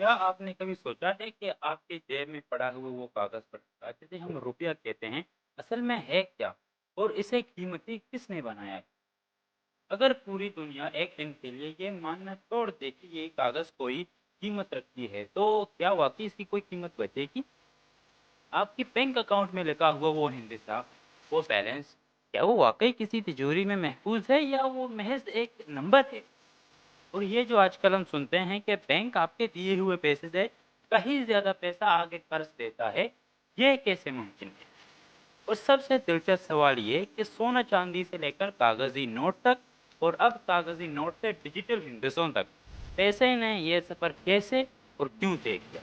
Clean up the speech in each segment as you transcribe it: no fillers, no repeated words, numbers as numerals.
क्या आपने कभी सोचा है कि आपके जेब में पड़ा हुआ वो कागज पड़ा जिसे हम रुपया कहते हैं, असल में है क्या? और इसे कीमती किसने बनाया है? अगर पूरी दुनिया एक दिन के लिए ये मानना छोड़ दे कि ये कागज कोई कीमत रखती है, तो क्या वाकई इसकी कोई कीमत बचेगी? आपके बैंक अकाउंट में लिखा हुआ वो हिंदिसा, वो बैलेंस, क्या वो वाकई किसी तिजोरी में महफूज है या वो महज एक नंबर है? और ये जो आजकल हम सुनते हैं कि बैंक आपके दिए हुए पैसे से कहीं ज़्यादा पैसा आगे कर्ज देता है, ये कैसे मुमकिन है? और सबसे दिलचस्प सवाल ये कि सोना चांदी से लेकर कागजी नोट तक और अब कागजी नोट से डिजिटल हिंदिसों तक, पैसे ने ये सफ़र कैसे और क्यों तय किया?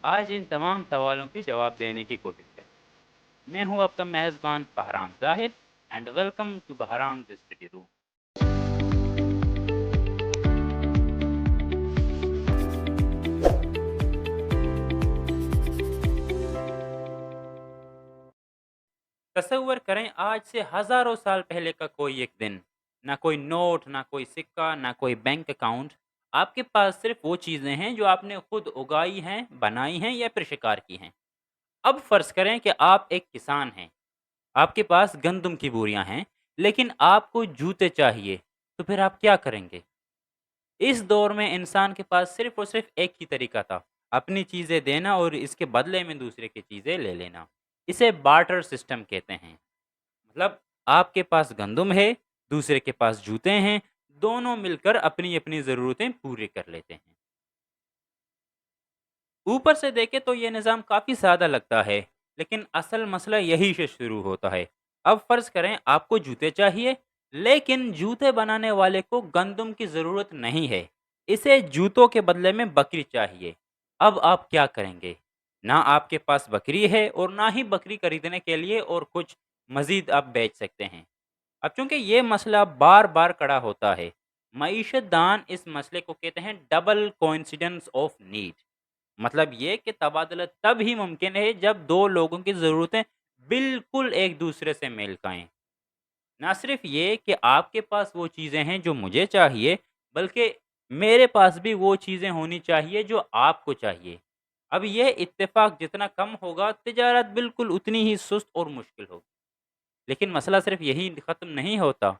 आज इन तमाम सवालों के जवाब देने की कोशिश है। मैं हूँ आपका मेज़बान Bahram Zahid and welcome to Bahram study room. तसव्वुर करें आज से हजारों साल पहले का कोई एक दिन। ना कोई नोट, ना कोई सिक्का, ना कोई बैंक अकाउंट। आपके पास सिर्फ वो चीज़ें हैं जो आपने खुद उगाई हैं, बनाई हैं या फिर शिकार की हैं। अब फर्ज करें कि आप एक किसान हैं, आपके पास गंदम की बोरियां हैं, लेकिन आपको जूते चाहिए, तो फिर आप क्या करेंगे? इस दौर में इंसान के पास सिर्फ और सिर्फ एक ही तरीका था, अपनी चीज़ें देना और इसके बदले में दूसरे की चीज़ें ले लेना। इसे बार्टर सिस्टम कहते हैं। मतलब आपके पास गंदम है, दूसरे के पास जूते हैं, दोनों मिलकर अपनी-अपनी ज़रूरतें पूरी कर लेते हैं। ऊपर से देखें तो ये निज़ाम काफ़ी सादा लगता है, लेकिन असल मसला यहीं से शुरू होता है। अब फ़र्ज़ करें आपको जूते चाहिए, लेकिन जूते बनाने वाले को गंदम की ज़रूरत नहीं है। इसे जूतों के बदले में बकरी चाहिए। अब आप क्या करेंगे? ना आपके पास बकरी है और ना ही बकरी खरीदने के लिए और कुछ मज़ीद आप बेच सकते हैं। अब चूंकि ये मसला बार बार खड़ा होता है, मईशत दान इस मसले को कहते हैं डबल कोइंसिडेंस ऑफ नीड। मतलब ये कि तबादला तब ही मुमकिन है जब दो लोगों की ज़रूरतें बिल्कुल एक दूसरे से मेल खाएं। ना सिर्फ ये कि आपके पास वो चीज़ें हैं जो मुझे चाहिए, बल्कि मेरे पास भी वो चीज़ें होनी चाहिए जो आपको चाहिए। अब यह इत्तेफाक जितना कम होगा, तिजारत बिल्कुल उतनी ही सुस्त और मुश्किल होगी। लेकिन मसला सिर्फ यही ख़त्म नहीं होता।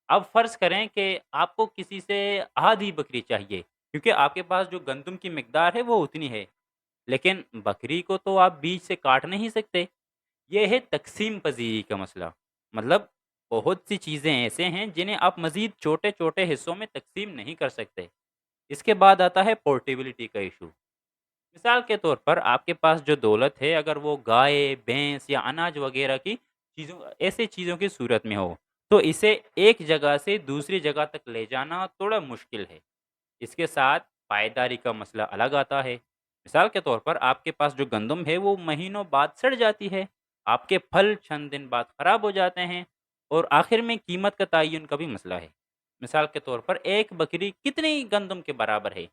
अब फ़र्ज़ करें कि आपको किसी से आधी बकरी चाहिए, क्योंकि आपके पास जो गंदम की मिकदार है वो उतनी है, लेकिन बकरी को तो आप बीच से काट नहीं सकते। ये है तक़सीम पज़ीरी का मसला। मतलब बहुत सी चीज़ें ऐसे हैं जिन्हें आप मज़ीद छोटे-छोटे हिस्सों में तक़सीम नहीं कर सकते। इसके बाद आता है पोर्टेबिलिटी का इशू। मिसाल के तौर पर आपके पास जो दौलत है, अगर वो गाय, भैंस या अनाज वगैरह की चीज़ों ऐसी चीज़ों की सूरत में हो, तो इसे एक जगह से दूसरी जगह तक ले जाना थोड़ा मुश्किल है। इसके साथ पायदारी का मसला अलग आता है। मिसाल के तौर पर आपके पास जो गंदम है वो महीनों बाद सड़ जाती है, आपके फल चंद दिन बाद खराब हो जाते हैं और आखिर में कीमत का तयन का भी मसला है। मिसाल के तौर पर एक बकरी कितनी गंदम के बराबर है,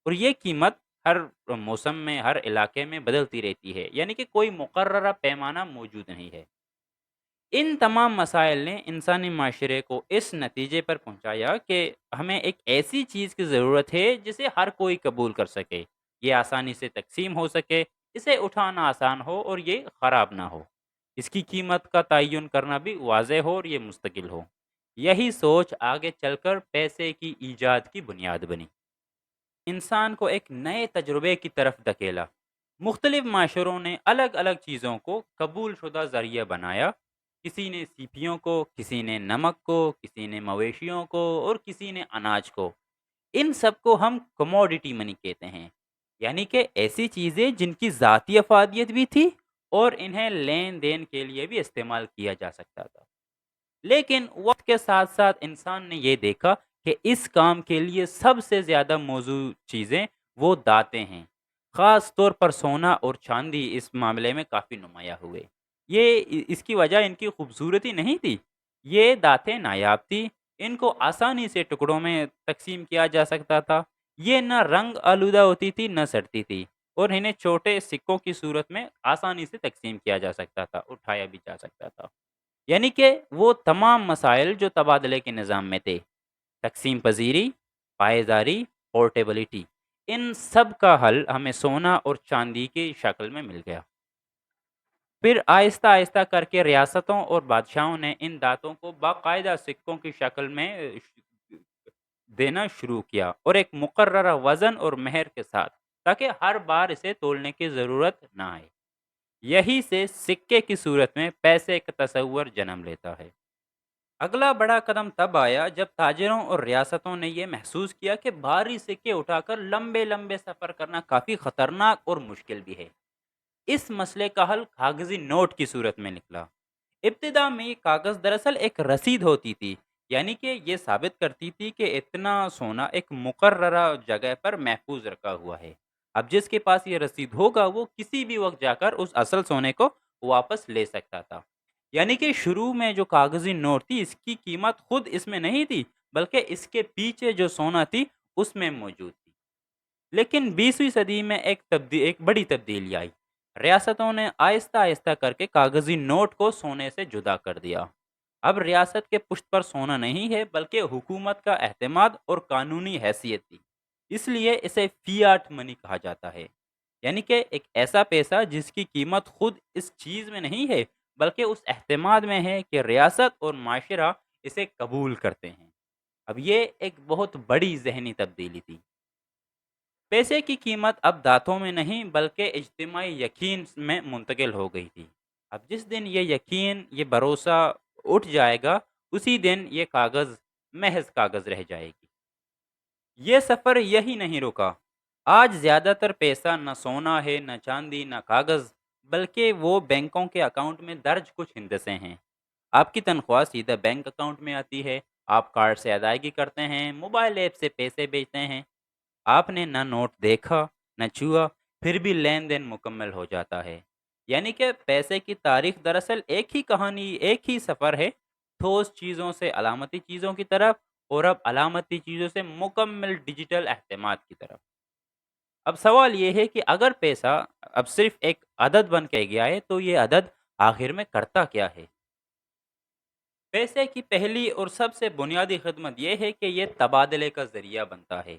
और ये कीमत हर मौसम में, हर इलाके में बदलती रहती है, यानी कि कोई मुकर्ररा पैमाना मौजूद नहीं है। इन तमाम मसाइल ने इंसानी माशरे को इस नतीजे पर पहुंचाया कि हमें एक ऐसी चीज़ की ज़रूरत है जिसे हर कोई कबूल कर सके, ये आसानी से तकसीम हो सके, इसे उठाना आसान हो और ये ख़राब ना हो। इसकी कीमत का तयन करना भी वाज़ेह हो और ये मुस्तकिल हो। यही सोच आगे चलकर पैसे की ईजाद की बुनियाद बनी। इंसान को एक नए तजुर्बे की तरफ धकेला। मुख्तलिफ माशरों ने अलग अलग चीज़ों को कबूल शुदा ज़रिया बनाया। किसी ने सीपियों को, किसी ने नमक को, किसी ने मवेशियों को और किसी ने अनाज को। इन सब को हम कमोडिटी मनी कहते हैं, यानी कि ऐसी चीज़ें जिनकी ज़ाती अफादियत भी थी और इन्हें लेन देन के लिए भी इस्तेमाल किया जा सकता था। लेकिन वक्त के साथ साथ इंसान ने ये देखा कि इस काम के लिए सबसे ज़्यादा मौजू चीज़ें वो दातें हैं। ख़ास तौर पर सोना और चांदी इस मामले में काफ़ी नुमाया हुए। इसकी वजह इनकी खूबसूरती नहीं थी, ये दातें नायाब थी। इनको आसानी से टुकड़ों में तकसीम किया जा सकता था। ये न रंग आलूदा होती थी, न सड़ती थी, और इन्हें छोटे सिक्कों की सूरत में आसानी से तकसीम किया जा सकता था, उठाया भी जा सकता था। यानी कि वो तमाम मसाइल जो तबादले के निज़ाम में थे, तक़सीम पज़ीरी, पायेदारी, पोर्टेबिलिटी, ان سب کا حل ہمیں سونا اور چاندی کی شکل میں مل گیا۔ پھر آہستہ آہستہ کر کے ریاستوں اور بادشاہوں نے ان دانتوں کو باقاعدہ سکوں کی شکل میں دینا شروع کیا، اور ایک مقررہ وزن اور مہر کے ساتھ، تاکہ ہر بار اسے تولنے کی ضرورت نہ آئے۔ یہی سے سکے کی صورت میں پیسے کا تصور جنم لیتا ہے۔ اگلا بڑا قدم تب آیا جب تاجروں اور ریاستوں نے یہ محسوس کیا کہ بھاری سکے اٹھا کر لمبے لمبے سفر کرنا کافی خطرناک اور مشکل بھی ہے۔ اس مسئلے کا حل کاغذی نوٹ کی صورت میں نکلا۔ ابتدا میں یہ کاغذ دراصل ایک رسید ہوتی تھی، یعنی کہ یہ ثابت کرتی تھی کہ اتنا سونا ایک مقررہ جگہ پر محفوظ رکھا ہوا ہے۔ اب جس کے پاس یہ رسید ہوگا وہ کسی بھی وقت جا کر اس اصل سونے کو واپس لے سکتا تھا۔ یعنی کہ شروع میں جو کاغذی نوٹ تھی اس کی قیمت خود اس میں نہیں تھی، بلکہ اس کے پیچھے جو سونا تھی اس میں موجود تھی۔ لیکن 20ویں صدی میں ایک بڑی تبدیلی آئی۔ ریاستوں نے آہستہ آہستہ کر کے کاغذی نوٹ کو سونے سے جدا کر دیا۔ اب ریاست کے پشت پر سونا نہیں ہے، بلکہ حکومت کا اعتماد اور قانونی حیثیت تھی۔ اس لیے اسے فیاٹ منی کہا جاتا ہے، یعنی کہ ایک ایسا پیسہ جس کی قیمت خود اس چیز میں نہیں ہے، بلکہ اس اعتماد میں ہے کہ ریاست اور معاشرہ اسے قبول کرتے ہیں۔ اب یہ ایک بہت بڑی ذہنی تبدیلی تھی۔ پیسے کی قیمت اب دانتوں میں نہیں بلکہ اجتماعی یقین میں منتقل ہو گئی تھی۔ اب جس دن یہ یقین، یہ بھروسہ اٹھ جائے گا، اسی دن یہ کاغذ محض کاغذ رہ جائے گی۔ یہ سفر یہی نہیں رکا۔ آج زیادہ تر پیسہ نہ سونا ہے، نہ چاندی، نہ کاغذ، بلکہ وہ بینکوں کے اکاؤنٹ میں درج کچھ ہندسے ہیں۔ آپ کی تنخواہ سیدھا بینک اکاؤنٹ میں آتی ہے، آپ کارڈ سے ادائیگی کرتے ہیں، موبائل ایپ سے پیسے بھیجتے ہیں۔ آپ نے نہ نوٹ دیکھا نہ چھوا، پھر بھی لین دین مکمل ہو جاتا ہے۔ یعنی کہ پیسے کی تاریخ دراصل ایک ہی کہانی، ایک ہی سفر ہے، ٹھوس چیزوں سے علامتی چیزوں کی طرف، اور اب علامتی چیزوں سے مکمل ڈیجیٹل اعتماد کی طرف۔ اب سوال یہ ہے کہ اگر پیسہ اب صرف ایک عدد بن کے گیا ہے تو یہ عدد آخر میں کرتا کیا ہے؟ پیسے کی پہلی اور سب سے بنیادی خدمت یہ ہے کہ یہ تبادلے کا ذریعہ بنتا ہے۔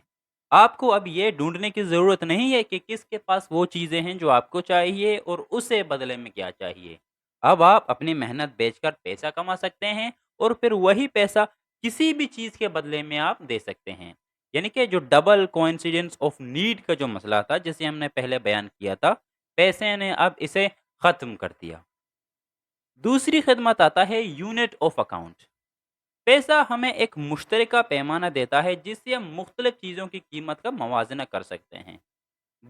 آپ کو اب یہ ڈھونڈنے کی ضرورت نہیں ہے کہ کس کے پاس وہ چیزیں ہیں جو آپ کو چاہیے اور اسے بدلے میں کیا چاہیے۔ اب آپ اپنی محنت بیچ کر پیسہ کما سکتے ہیں، اور پھر وہی پیسہ کسی بھی چیز کے بدلے میں آپ دے سکتے ہیں۔ یعنی کہ جو ڈبل کوئنسیڈنس آف نیڈ کا جو مسئلہ تھا، جسے ہم نے پہلے بیان کیا تھا، پیسے نے اب اسے ختم کر دیا۔ دوسری خدمت آتا ہے یونٹ آف اکاؤنٹ۔ پیسہ ہمیں ایک مشترکہ پیمانہ دیتا ہے جس سے ہم مختلف چیزوں کی قیمت کا موازنہ کر سکتے ہیں۔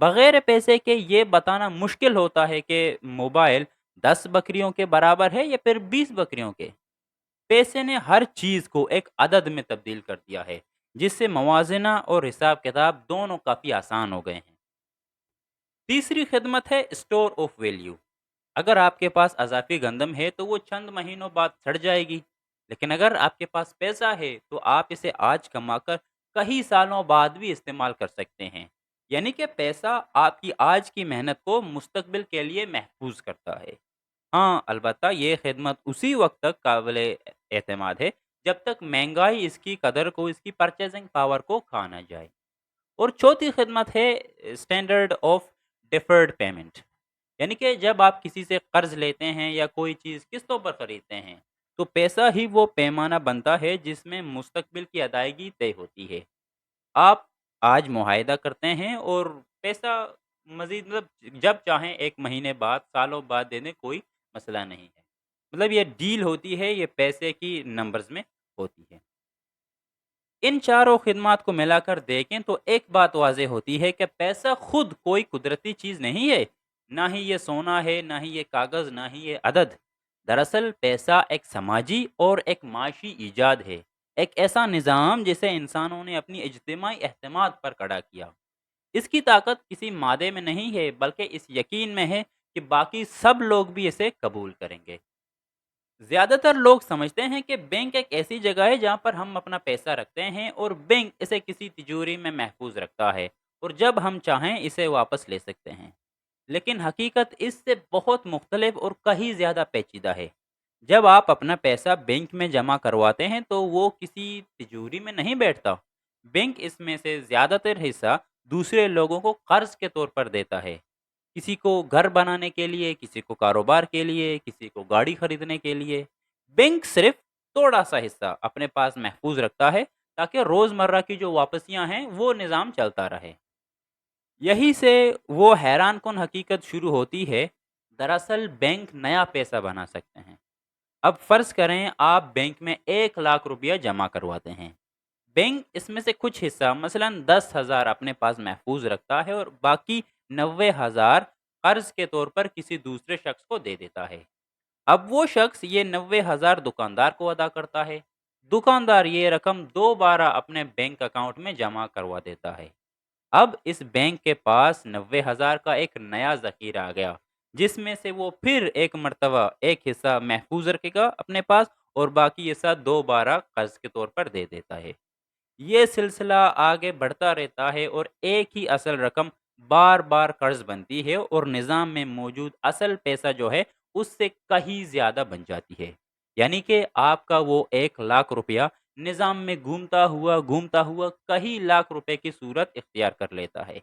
بغیر پیسے کے یہ بتانا مشکل ہوتا ہے کہ موبائل 10 بکریوں کے برابر ہے یا پھر 20 بکریوں کے۔ پیسے نے ہر چیز کو ایک عدد میں تبدیل کر دیا ہے، جس سے موازنہ اور حساب کتاب دونوں کافی آسان ہو گئے ہیں۔ تیسری خدمت ہے اسٹور آف ویلیو۔ اگر آپ کے پاس اضافی گندم ہے تو وہ چند مہینوں بعد سڑ جائے گی، لیکن اگر آپ کے پاس پیسہ ہے تو آپ اسے آج کما کر کئی سالوں بعد بھی استعمال کر سکتے ہیں۔ یعنی کہ پیسہ آپ کی آج کی محنت کو مستقبل کے لیے محفوظ کرتا ہے۔ ہاں، البتہ یہ خدمت اسی وقت تک قابل اعتماد ہے جب تک مہنگائی اس کی قدر کو، اس کی پرچیزنگ پاور کو کھا نہ جائے۔ اور چوتھی خدمت ہے اسٹینڈرڈ آف ڈیفرڈ پیمنٹ۔ یعنی کہ جب آپ کسی سے قرض لیتے ہیں یا کوئی چیز قسطوں پر خریدتے ہیں، تو پیسہ ہی وہ پیمانہ بنتا ہے جس میں مستقبل کی ادائیگی طے ہوتی ہے۔ آپ آج معاہدہ کرتے ہیں اور پیسہ مزید جب چاہیں ایک مہینے بعد، سالوں بعد دے دیں، کوئی مسئلہ نہیں ہے۔ یہ ڈیل ہوتی ہے، یہ پیسے کی نمبرز میں ہوتی ہے۔ ان چاروں خدمات کو ملا کر دیکھیں تو ایک بات واضح ہوتی ہے کہ پیسہ خود کوئی قدرتی چیز نہیں ہے، نہ ہی یہ سونا ہے، نہ ہی یہ کاغذ، نہ ہی یہ عدد۔ دراصل پیسہ ایک سماجی اور ایک معاشی ایجاد ہے، ایک ایسا نظام جسے انسانوں نے اپنی اجتماعی اعتماد پر کھڑا کیا۔ اس کی طاقت کسی مادے میں نہیں ہے، بلکہ اس یقین میں ہے کہ باقی سب لوگ بھی اسے قبول کریں گے۔ زیادہ تر لوگ سمجھتے ہیں کہ بینک ایک ایسی جگہ ہے جہاں پر ہم اپنا پیسہ رکھتے ہیں اور بینک اسے کسی تجوری میں محفوظ رکھتا ہے، اور جب ہم چاہیں اسے واپس لے سکتے ہیں۔ لیکن حقیقت اس سے بہت مختلف اور کہیں زیادہ پیچیدہ ہے۔ جب آپ اپنا پیسہ بینک میں جمع کرواتے ہیں تو وہ کسی تجوری میں نہیں بیٹھتا۔ بینک اس میں سے زیادہ تر حصہ दूसरे लोगों को कर्ज के तौर पर देता है। किसी को घर बनाने के लिए, किसी को कारोबार के लिए, किसी को गाड़ी खरीदने के लिए। बैंक सिर्फ थोड़ा-सा हिस्सा अपने पास महफूज़ रखता है ताकि रोज़मर्रा की जो वापसियाँ हैं, वो निज़ाम चलता रहे। यहीं से वो हैरानकुन हकीकत शुरू होती है, दरअसल बैंक नया पैसा बना सकते हैं। अब फ़र्ज़ करें आप बैंक में 1 लाख रुपया जमा करवाते हैं। बैंक इसमें से कुछ हिस्सा मसलन 10,000 अपने पास महफूज रखता है और बाकी 90,000 कर्ज के तौर पर किसी दूसरे शख्स को दे देता है। अब वो शख्स ये 90,000 दुकानदार को अदा करता है। दुकानदार ये रकम दोबारा अपने बैंक अकाउंट में जमा करवा देता है। अब इस बैंक के पास 90,000 का एक नया ज़ख़ीरा आ गया, जिसमें से वो फिर एक मर्तबा एक हिस्सा महफूज रखेगा अपने पास और बाकी हिस्सा दोबारा कर्ज के तौर पर दे देता है। ये सिलसिला आगे बढ़ता रहता है और एक ही असल रकम बार-बार कर्ज बनती है और निज़ाम में मौजूद असल पैसा जो है, उससे कहीं ज़्यादा बन जाती है। यानी कि आपका वो 1 लाख रुपया निज़ाम में घूमता हुआ कई लाख रुपए की सूरत इख्तियार कर लेता है।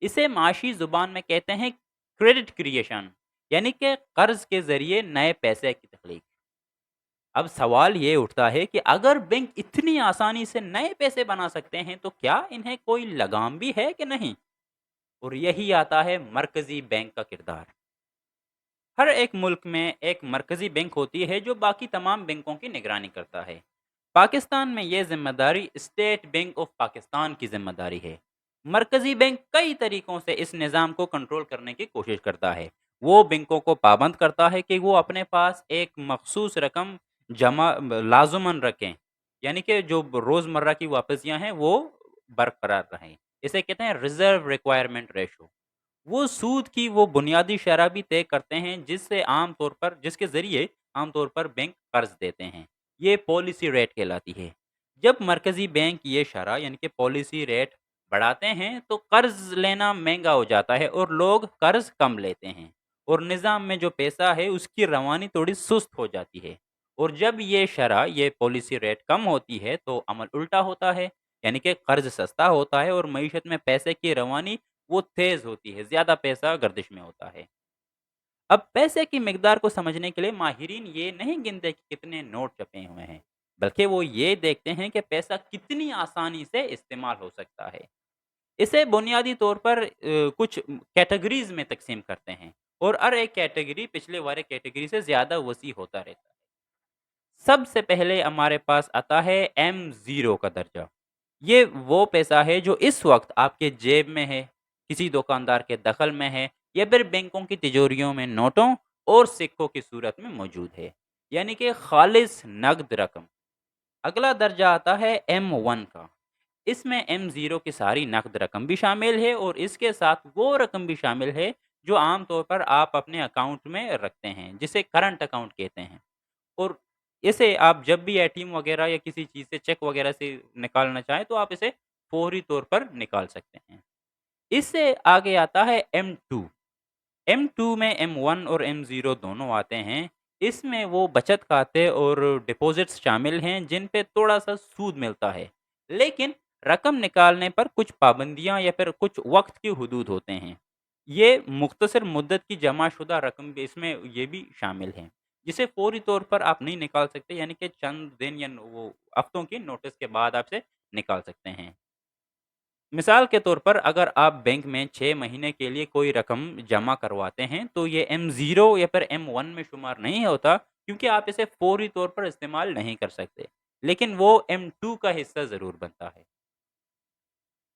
इसे माशी ज़ुबान में कहते हैं क्रेडिट क्रिएशन, यानी कि कर्ज के ज़रिए नए पैसे की तख्लीक। अब सवाल ये उठता है कि अगर बैंक इतनी आसानी से नए पैसे बना सकते हैं तो क्या इन्हें कोई लगाम भी है कि नहीं? और यही आता है मरकजी बैंक का किरदार। हर एक मुल्क में एक मरकजी बैंक होती है जो बाकी तमाम बैंकों की निगरानी करता है। पाकिस्तान में ये जिम्मेदारी स्टेट बैंक ऑफ पाकिस्तान की जिम्मेदारी है। मरकजी बैंक कई तरीकों से इस निज़ाम को कंट्रोल करने की कोशिश करता है। वो बैंकों को पाबंद करता है कि वो अपने पास एक मखसूस रकम जमा लाजुमन रखें, यानी कि जो रोज़मर्रा की वापसियाँ हैं वो बरकरार रहें। इसे कहते हैं रिजर्व रिक्वायरमेंट रेशो। वो सूद की वो बुनियादी शरह भी तय करते हैं जिसके ज़रिए आमतौर पर बैंक कर्ज देते हैं। ये पॉलिसी रेट कहलाती है। जब मरकज़ी बैंक ये शरह यानी कि पॉलिसी रेट बढ़ाते हैं तो कर्ज लेना महंगा हो जाता है और लोग कर्ज कम लेते हैं और निज़ाम में जो पैसा है उसकी रवानी थोड़ी सुस्त हो जाती है। और जब ये पॉलिसी रेट कम होती है तो अमल उल्टा होता है, यानी कि कर्ज सस्ता होता है और मईशत में पैसे की रवानी वो तेज़ होती है, ज़्यादा पैसा गर्दिश में होता है। अब पैसे की मिकदार को समझने के लिए माहिरीन ये नहीं गिनते कि कितने नोट छपे हुए हैं, बल्कि वो ये देखते हैं कि पैसा कितनी आसानी से इस्तेमाल हो सकता है। इसे बुनियादी तौर पर कुछ कैटेगरीज़ में तक़सीम करते हैं और हर एक कैटेगरी पिछले वाले कैटेगरी से ज़्यादा वसी होता रहता है। सबसे पहले हमारे पास आता है M0 का दर्जा। ये वो पैसा है जो इस वक़्त आपके जेब में है, किसी दुकानदार के दखल में है या फिर बैंकों की तिजोरियों में नोटों और सिक्कों की सूरत में मौजूद है, यानी कि खालिस नकद रकम। अगला दर्जा आता है M1 का। इसमें M0 की सारी नकद रकम भी शामिल है और इसके साथ वो रकम भी शामिल है जो आम तौर पर आप अपने अकाउंट में रखते हैं, जिसे करंट अकाउंट कहते हैं। और इसे आप जब भी एटीएम वगैरह या किसी चीज़ से चेक वगैरह से निकालना चाहें तो आप इसे फौरी तौर पर निकाल सकते हैं। इससे आगे आता है M2। M2 में M1 और M0 दोनों आते हैं। इसमें वो बचत खाते और डिपॉजिट्स शामिल हैं जिन पे थोड़ा-सा सूद मिलता है। लेकिन रकम निकालने पर कुछ पाबंदियाँ या फिर कुछ वक़्त की हदूद होते हैं। ये मुख्तसर मुद्दत की जमा-शुदा रकम भी इसमें ये भी शामिल हैं, जिसे फ़ौरी तौर पर आप नहीं निकाल सकते, यानी कि चंद दिन या वो हफ्तों की नोटिस के बाद आप इसे निकाल सकते हैं। मिसाल के तौर पर अगर आप बैंक में 6 महीने के लिए कोई रकम जमा करवाते हैं, तो ये M0 या फिर M1 में शुमार नहीं होता क्योंकि आप इसे फ़ौरी तौर पर इस्तेमाल नहीं कर सकते। लेकिन वो M2 का हिस्सा ज़रूर बनता है।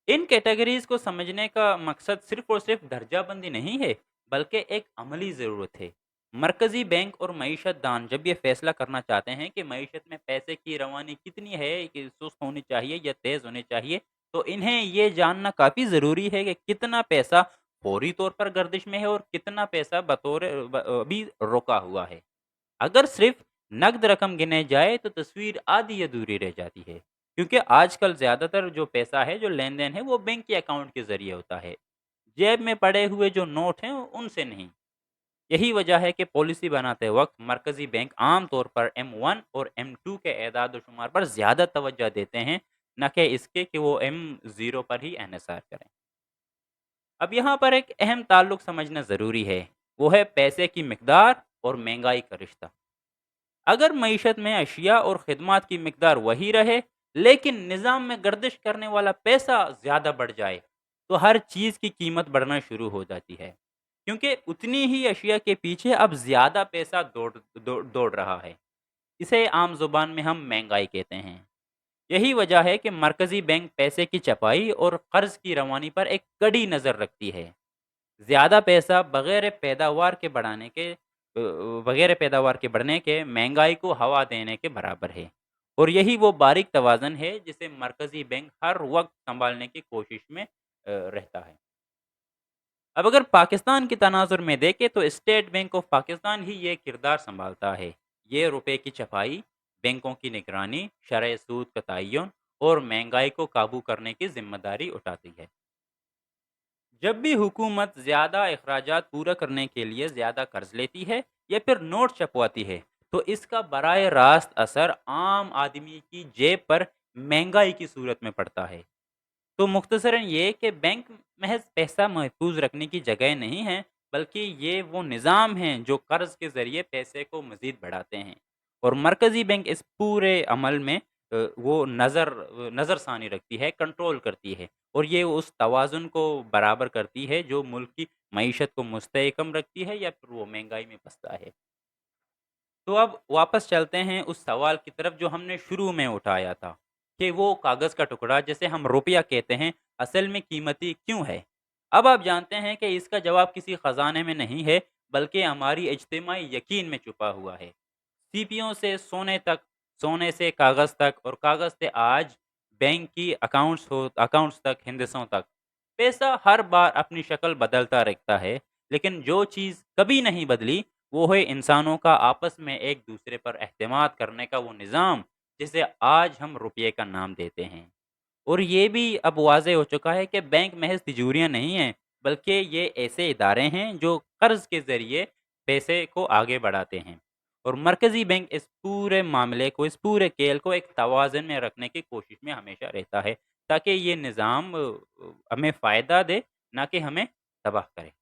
इन कैटेगरीज़ को समझने का मकसद सिर्फ़ और सिर्फ़ दर्जाबंदी नहीं है, बल्कि एक अमली ज़रूरत है। मरकज़ी बैंक और मईशत दान जब ये फ़ैसला करना चाहते हैं कि मईशत में पैसे की रवानी कितनी है, कि सुस्त होनी चाहिए या तेज़ होनी चाहिए, तो इन्हें ये जानना काफ़ी ज़रूरी है कि कितना पैसा फ़ौरी तौर पर गर्दिश में है और कितना पैसा अभी रुका हुआ है। अगर सिर्फ नकद रकम गिने जाए तो तस्वीर आधी अधूरी रह जाती है, क्योंकि आजकल ज़्यादातर जो पैसा है, जो लेन-देन है, वो बैंक के अकाउंट के ज़रिए होता है। जेब में पड़े हुए जो नोट हैं, उनसे नहीं। यही वजह है कि पॉलिसी बनाते वक्त मरकज़ी बैंक आम तौर पर M1 और M2 के एदाद-ओ-शुमार पर ज़्यादा तवज्जो देते हैं, न कि इसके कि वो M0 पर ही इन्हिसार करें। अब यहाँ पर एक अहम ताल्लुक समझना ज़रूरी है, वो है पैसे की मिकदार और महंगाई का रिश्ता। अगर मईशत में अशिया और खिदमात की मिकदार वही रहे, लेकिन निज़ाम में गर्दिश करने वाला पैसा ज़्यादा बढ़ जाए, तो हर चीज़ की कीमत बढ़ना शुरू हो जाती है, क्योंकि उतनी ही अशिया के पीछे अब ज़्यादा पैसा दौड़ रहा है। इसे आम ज़ुबान में हम महंगाई कहते हैं। यही वजह है कि मरकज़ी बैंक पैसे की छपाई और कर्ज की रवानी पर एक कड़ी नज़र रखती है। ज़्यादा पैसा बगैर पैदावार के बढ़ने के महंगाई को हवा देने के बराबर है। और यही वो बारीक तवाज़न है जिसे मरकज़ी बैंक हर वक़्त सँभालने की कोशिश में रहता है। अब अगर पाकिस्तान के तनाज़ुर में देखें तो स्टेट बैंक ऑफ पाकिस्तान ही ये किरदार सँभालता है। ये रुपए की छपाई, बैंकों की निगरानी, शरह सूद का तयन और महंगाई को काबू करने की ज़िम्मेदारी उठाती है। जब भी हुकूमत ज़्यादा अखराजात पूरा करने के लिए ज़्यादा कर्ज लेती है या फिर नोट छपवाती है, तो इसका बराह रास्त असर आम आदमी की जेब पर महंगाई की सूरत में पड़ता है। तो मुख्तसरन ये कि बैंक महज पैसा महफूज रखने की जगह नहीं है, बल्कि ये वो निज़ाम हैं जो कर्ज के ज़रिए पैसे को मज़ीद बढ़ाते हैं। और मरकज़ी बैंक इस पूरे अमल में वो नज़रसानी रखती है, कंट्रोल करती है और ये उस तवाज़ुन को बराबर करती है जो मुल्क की मईशत को मुस्तहकम रखती है या फिर वो महंगाई में फँसता है। तो अब वापस चलते हैं उस सवाल की तरफ जो हमने शुरू में उठाया था कि वो कागज़ का टुकड़ा जिसे हम रुपया कहते हैं, असल में कीमती क्यों है? अब आप जानते हैं कि इसका जवाब किसी ख़ज़ाने में नहीं है, बल्कि हमारी इज्तिमाई यकीन में छुपा हुआ है। सीपियों से सोने तक, सोने से कागज़ तक और कागज़ से आज बैंक की अकाउंट्स तक, हिंदसों तक। पैसा हर बार अपनी शक्ल बदलता रहता है, लेकिन जो चीज़ कभी नहीं बदली, वो है इंसानों का आपस में एक दूसरे पर एहतिमाद करने का वो निज़ाम, जिसे आज हम रुपये का नाम देते हैं। और ये भी अब वाज़ेह हो चुका है कि बैंक महज़ तिजोरियाँ नहीं हैं, बल्कि ये ऐसे इदारे हैं जो कर्ज़ के ज़रिए पैसे को आगे बढ़ाते हैं। और मरकज़ी बैंक इस पूरे मामले को, इस पूरे खेल को एक तवाज़ुन में रखने की कोशिश में हमेशा रहता है, ताकि ये निज़ाम हमें फ़ायदा दे, ना कि हमें तबाह करे।